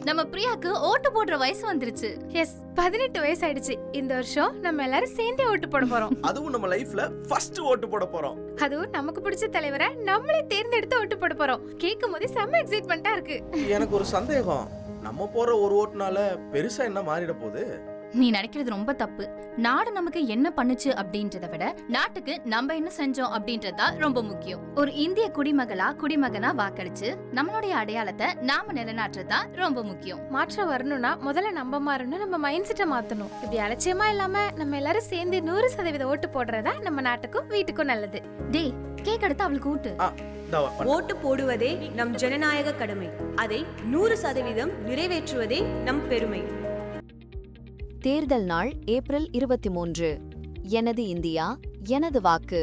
நம்ம பிரியாக்கு ஓட்டு போடுற வயசு வந்துருச்சு. எஸ், 18 வயசு ஆயிடுச்சு. இந்த வருஷம் நம்ம எல்லாரும் சேர்ந்தே ஓட்டு போட போறோம். அதுவும் நம்ம லைஃப்ல ஃபர்ஸ்ட் ஓட்டு போட போறோம். அதுவும் நமக்கு பிடிச்ச தலைவரை நம்மளே தேர்ந்தெடுத்து ஓட்டு போட போறோம். கேட்கும் போதே செம்ம எக்ஸைட்மெண்டா இருக்கு. எனக்கு ஒரு சந்தேகம், நம்ம போற ஒரு ஓட்டுனால பெருசா என்ன மாறிட போகுது? நீ நினைக்கிறது ரொம்ப தப்பு. நாடு நமக்கு என்ன பண்ணுச்சு அப்படின்றத விட நாட்டுக்கு நம்ம என்ன செஞ்சோம் அப்படின்றதுதான் ரொம்ப முக்கியம். ஒரு இந்திய குடிமகனா வாக்களிச்சு நம்மளுடைய அடையாளத்தை நாம நிலைநாட்டுறதுதான் ரொம்ப முக்கியம். மாற்றம் வரணும்னா முதல்ல நம்ம மாறணும், நம்ம மைண்ட் செட்டை மாத்தணும். இப்படி அலட்சியமா இல்லாம நம்ம எல்லாரும் சேர்ந்து 100% ஓட்டு போடுறதா நம்ம நாட்டுக்கும் வீட்டுக்கும் நல்லது. டேய், கேக் எடுத்து அவளுக்கு ஊட்டு. ஓட்டு போடுவதே நம் ஜனநாயக கடமை. அதை 100% நிறைவேற்றுவதே நம் பெருமை. தேர்தல் நாள் ஏப்ரல் 23. எனது இந்தியா, எனது வாக்கு.